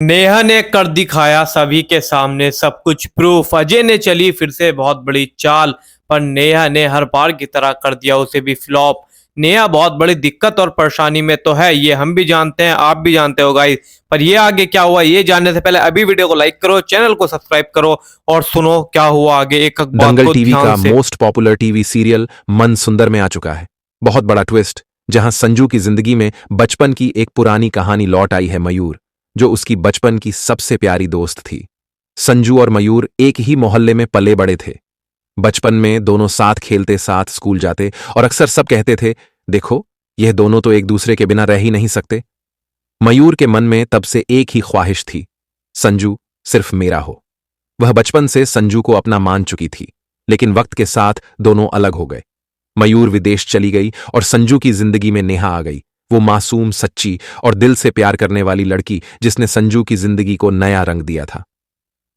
नेहा ने कर दिखाया सभी के सामने सब कुछ प्रूफ। अजय ने चली फिर से बहुत बड़ी चाल, पर नेहा ने हर बार की तरह कर दिया उसे भी फ्लॉप। नेहा बहुत बड़ी दिक्कत और परेशानी में तो है, ये हम भी जानते हैं, आप भी जानते हो गाइस। पर ये आगे क्या हुआ ये जानने से पहले अभी वीडियो को लाइक करो, चैनल को सब्सक्राइब करो और सुनो क्या हुआ आगे, एक एक बात दंगल को टीवी ध्यान का से। मोस्ट पॉपुलर टीवी सीरियल मन सुंदर में आ चुका है। बहुत बड़ा ट्विस्ट, जहां संजू की जिंदगी में बचपन की एक पुरानी कहानी लौट आई है। मयूर, जो उसकी बचपन की सबसे प्यारी दोस्त थी। संजू और मयूर एक ही मोहल्ले में पले बड़े थे। बचपन में दोनों साथ खेलते, साथ स्कूल जाते और अक्सर सब कहते थे, देखो यह दोनों तो एक दूसरे के बिना रह ही नहीं सकते। मयूर के मन में तब से एक ही ख्वाहिश थी, संजू सिर्फ मेरा हो। वह बचपन से संजू को अपना मान चुकी थी, लेकिन वक्त के साथ दोनों अलग हो गए। मयूर विदेश चली गई और संजू की जिंदगी में नेहा आ गई, वो मासूम, सच्ची और दिल से प्यार करने वाली लड़की जिसने संजू की जिंदगी को नया रंग दिया था।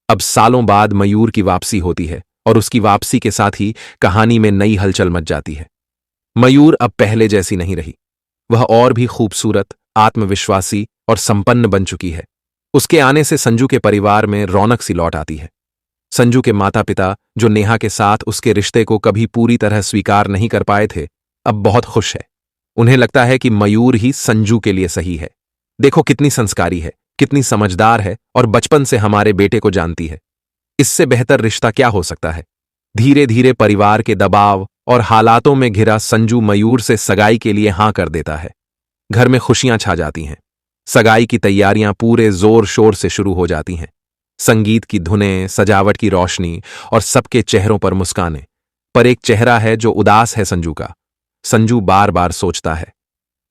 अब सालों बाद मयूर की वापसी होती है और उसकी वापसी के साथ ही कहानी में नई हलचल मच जाती है। मयूर अब पहले जैसी नहीं रही। वह और भी खूबसूरत, आत्मविश्वासी और संपन्न बन चुकी है। उसके आने से संजू के परिवार में रौनक सी लौट आती है। संजू के माता पिता, जो नेहा के साथ उसके रिश्ते को कभी पूरी तरह स्वीकार नहीं कर पाए थे, अब बहुत खुश है। उन्हें लगता है कि मयूर ही संजू के लिए सही है। देखो कितनी संस्कारी है, कितनी समझदार है और बचपन से हमारे बेटे को जानती है। इससे बेहतर रिश्ता क्या हो सकता है। धीरे धीरे परिवार के दबाव और हालातों में घिरा संजू मयूर से सगाई के लिए हां कर देता है। घर में खुशियां छा जाती हैं। सगाई की तैयारियां पूरे जोर शोर से शुरू हो जाती हैं। संगीत की धुनें, सजावट की रोशनी और सबके चेहरों पर मुस्कानें। पर एक चेहरा है जो उदास है, संजू का। संजू बार बार सोचता है,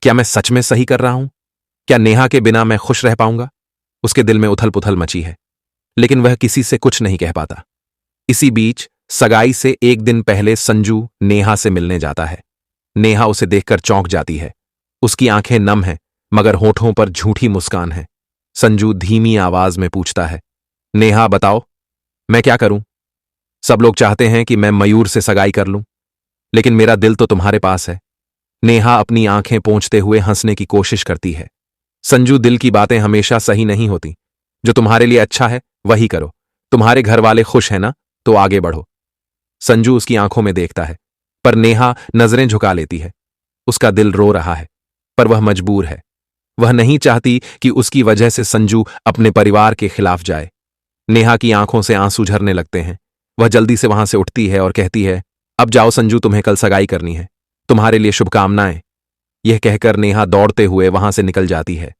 क्या मैं सच में सही कर रहा हूं? क्या नेहा के बिना मैं खुश रह पाऊंगा? उसके दिल में उथल पुथल मची है, लेकिन वह किसी से कुछ नहीं कह पाता। इसी बीच सगाई से एक दिन पहले संजू नेहा से मिलने जाता है। नेहा उसे देखकर चौंक जाती है। उसकी आंखें नम हैं, मगर होठों पर झूठी मुस्कान है। संजू धीमी आवाज में पूछता है, नेहा बताओ, मैं क्या करूं? सब लोग चाहते हैं कि मैं मयूर से सगाई कर लूं, लेकिन मेरा दिल तो तुम्हारे पास है। नेहा अपनी आंखें पोंछते हुए हंसने की कोशिश करती है। संजू, दिल की बातें हमेशा सही नहीं होती। जो तुम्हारे लिए अच्छा है वही करो। तुम्हारे घर वाले खुश हैं ना, तो आगे बढ़ो। संजू उसकी आंखों में देखता है, पर नेहा नजरें झुका लेती है। उसका दिल रो रहा है, पर वह मजबूर है। वह नहीं चाहती कि उसकी वजह से संजू अपने परिवार के खिलाफ जाए। नेहा की आंखों से आंसू झरने लगते हैं। वह जल्दी से वहां से उठती है और कहती है, अब जाओ संजू, तुम्हें कल सगाई करनी है। तुम्हारे लिए शुभकामनाएं। यह कहकर नेहा दौड़ते हुए वहां से निकल जाती है।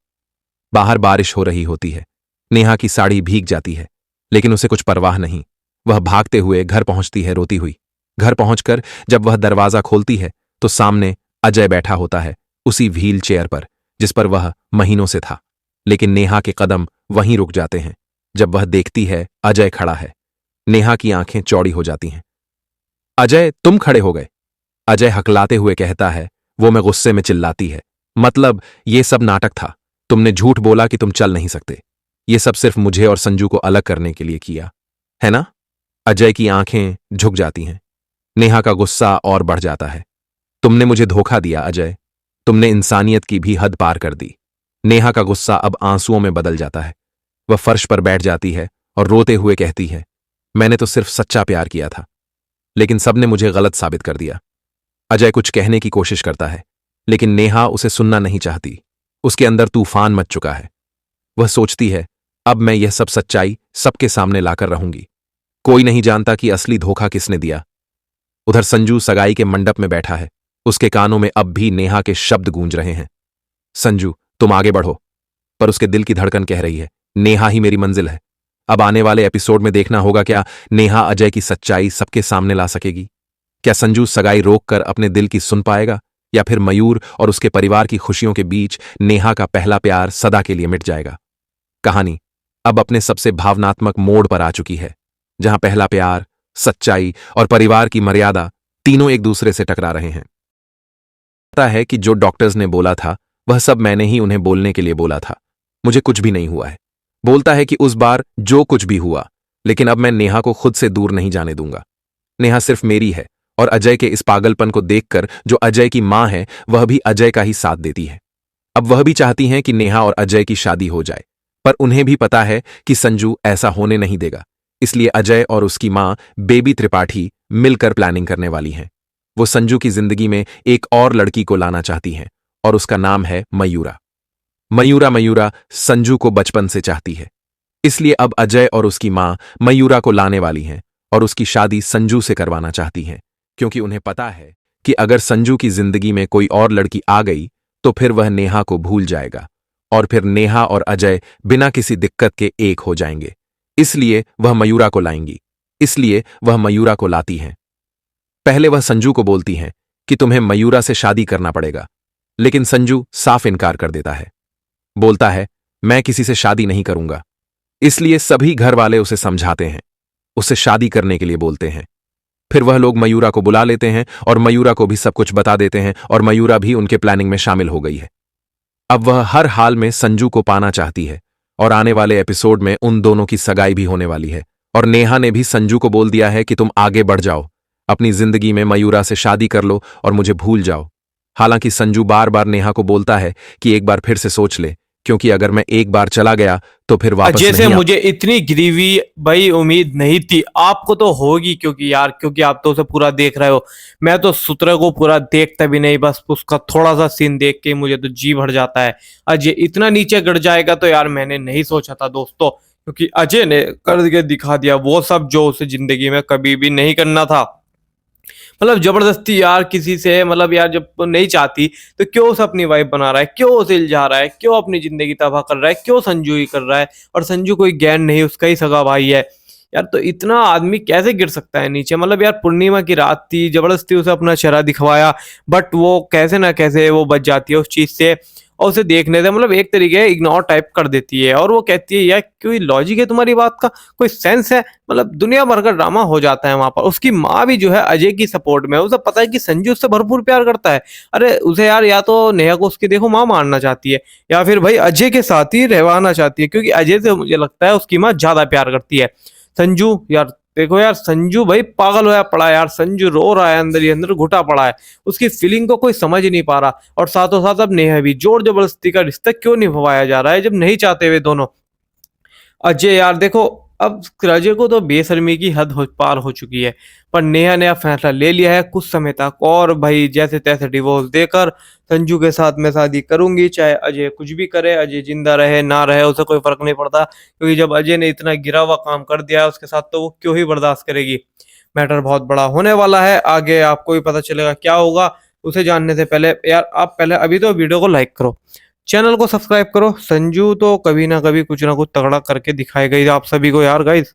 बाहर बारिश हो रही होती है। नेहा की साड़ी भीग जाती है, लेकिन उसे कुछ परवाह नहीं। वह भागते हुए घर पहुंचती है, रोती हुई। घर पहुंचकर जब वह दरवाजा खोलती है तो सामने अजय बैठा होता है, उसी व्हील चेयर पर जिस पर वह महीनों से था। लेकिन नेहा के कदम वहीं रुक जाते हैं जब वह देखती है अजय खड़ा है। नेहा की आंखें चौड़ी हो जाती हैं। अजय, तुम खड़े हो गए? अजय हकलाते हुए कहता है। वो मैं गुस्से में चिल्लाती है, मतलब ये सब नाटक था। तुमने झूठ बोला कि तुम चल नहीं सकते। ये सब सिर्फ मुझे और संजू को अलग करने के लिए किया है ना? अजय की आंखें झुक जाती हैं। नेहा का गुस्सा और बढ़ जाता है। तुमने मुझे धोखा दिया अजय। तुमने इंसानियत की भी हद पार कर दी। नेहा का गुस्सा अब आंसुओं में बदल जाता है। वह फर्श पर बैठ जाती है और रोते हुए कहती है, मैंने तो सिर्फ सच्चा प्यार किया था, लेकिन सबने मुझे गलत साबित कर दिया। अजय कुछ कहने की कोशिश करता है, लेकिन नेहा उसे सुनना नहीं चाहती। उसके अंदर तूफान मच चुका है। वह सोचती है, अब मैं यह सब सच्चाई सबके सामने लाकर रहूंगी। कोई नहीं जानता कि असली धोखा किसने दिया। उधर संजू सगाई के मंडप में बैठा है। उसके कानों में अब भी नेहा के शब्द गूंज रहे हैं, संजू तुम आगे बढ़ो। पर उसके दिल की धड़कन कह रही है, नेहा ही मेरी मंजिल है। अब आने वाले एपिसोड में देखना होगा, क्या नेहा अजय की सच्चाई सबके सामने ला सकेगी? क्या संजू सगाई रोककर अपने दिल की सुन पाएगा, या फिर मयूर और उसके परिवार की खुशियों के बीच नेहा का पहला प्यार सदा के लिए मिट जाएगा? कहानी अब अपने सबसे भावनात्मक मोड़ पर आ चुकी है, जहां पहला प्यार, सच्चाई और परिवार की मर्यादा तीनों एक दूसरे से टकरा रहे हैं। पता है कि जो डॉक्टर्स ने बोला था वह सब मैंने ही उन्हें बोलने के लिए बोला था। मुझे कुछ भी नहीं हुआ है। बोलता है कि उस बार जो कुछ भी हुआ, लेकिन अब मैं नेहा को खुद से दूर नहीं जाने दूंगा। नेहा सिर्फ मेरी है, और अजय के इस पागलपन को देखकर जो अजय की मां है वह भी अजय का ही साथ देती है। अब वह भी चाहती हैं कि नेहा और अजय की शादी हो जाए, पर उन्हें भी पता है कि संजू ऐसा होने नहीं देगा। इसलिए अजय और उसकी मां बेबी त्रिपाठी मिलकर प्लानिंग करने वाली हैं। वो संजू की जिंदगी में एक और लड़की को लाना चाहती हैं और उसका नाम है मयूरा। मयूरा संजू को बचपन से चाहती है। इसलिए अब अजय और उसकी मां मयूरा को लाने वाली हैं और उसकी शादी संजू से करवाना चाहती हैं, क्योंकि उन्हें पता है कि अगर संजू की जिंदगी में कोई और लड़की आ गई तो फिर वह नेहा को भूल जाएगा और फिर नेहा और अजय बिना किसी दिक्कत के एक हो जाएंगे। इसलिए वह मयूरा को लाएंगी। इसलिए वह मयूरा को लाती हैं। पहले वह संजू को बोलती हैं कि तुम्हें मयूरा से शादी करना पड़ेगा, लेकिन संजू साफ इनकार कर देता है। बोलता है, मैं किसी से शादी नहीं करूंगा। इसलिए सभी घर वाले उसे समझाते हैं, उससे शादी करने के लिए बोलते हैं। फिर वह लोग मयूरा को बुला लेते हैं और मयूरा को भी सब कुछ बता देते हैं और मयूरा भी उनके प्लानिंग में शामिल हो गई है। अब वह हर हाल में संजू को पाना चाहती है और आने वाले एपिसोड में उन दोनों की सगाई भी होने वाली है। और नेहा ने भी संजू को बोल दिया है कि तुम आगे बढ़ जाओ, अपनी जिंदगी में मयूरा से शादी कर लो और मुझे भूल जाओ। हालांकि संजू बार बार नेहा को बोलता है कि एक बार फिर से सोच ले, क्योंकि अगर मैं एक बार चला गया तो फिर वापस अजय से नहीं आ। मुझे इतनी गिरी हुई भाई उम्मीद नहीं थी। आपको तो होगी, क्योंकि आप तो उसे पूरा देख रहे हो। मैं तो सूत्र को पूरा देखता भी नहीं, बस उसका थोड़ा सा सीन देख के मुझे तो जी भर जाता है। अजय इतना नीचे गिर जाएगा तो यार मैंने नहीं सोचा था दोस्तों, क्योंकि अजय ने करके दिखा दिया वो सब जो उसे जिंदगी में कभी भी नहीं करना था। मतलब जबरदस्ती यार किसी से, मतलब यार जब वो नहीं चाहती तो क्यों उसे अपनी वाइफ बना रहा है, क्यों उसे इल्जा रहा है, क्यों अपनी जिंदगी तबाह कर रहा है, क्यों संजू ही कर रहा है। और संजू कोई गैर नहीं, उसका ही सगा भाई है यार। तो इतना आदमी कैसे गिर सकता है नीचे। मतलब यार पूर्णिमा की रात थी, जबरदस्ती उसे अपना चेहरा दिखवाया, बट वो कैसे ना कैसे वो बच जाती है उस चीज से और उसे देखने से मतलब एक तरीके इग्नोर टाइप कर देती है। और वो कहती है यार कोई लॉजिक है तुम्हारी बात का, कोई सेंस है। मतलब दुनिया भर का ड्रामा हो जाता है वहां पर। उसकी माँ भी जो है अजय की सपोर्ट में, उसे पता है कि संजू उससे भरपूर प्यार करता है। अरे उसे यार या तो नेहा को उसकी देखो माँ मारना चाहती है, या फिर भाई अजय के साथ ही रहवाना चाहती है, क्योंकि अजय से मुझे लगता है उसकी माँ ज्यादा प्यार करती है। संजू यार देखो यार, संजू भाई पागल होया पड़ा है यार। संजू रो रहा है, अंदर ही अंदर घुटा पड़ा है, उसकी फीलिंग को कोई समझ ही नहीं पा रहा। और साथों साथ अब नेहा भी, जोर जबरदस्ती का रिश्ता क्यों निभाया जा रहा है जब नहीं चाहते हुए दोनों। अजय यार देखो, अब अजय को तो बेशर्मी की हद पार हो चुकी है, पर नेहा ने अब फैसला ले लिया है कुछ समय तक, और भाई जैसे तैसे डिवोर्स देकर संजू के साथ मैं शादी करूंगी, चाहे अजय कुछ भी करे, अजय जिंदा रहे ना रहे उसे कोई फर्क नहीं पड़ता। क्योंकि जब अजय ने इतना गिरा हुआ काम कर दिया है उसके साथ, तो वो क्यों ही बर्दाश्त करेगी। मैटर बहुत बड़ा होने वाला है, आगे आपको भी पता चलेगा क्या होगा। उसे जानने से पहले यार आप पहले अभी तो वीडियो को लाइक करो, चैनल को सब्सक्राइब करो। संजू तो कभी ना कभी कुछ ना कुछ तगड़ा करके दिखाएगा ही आप सभी को यार गाइस।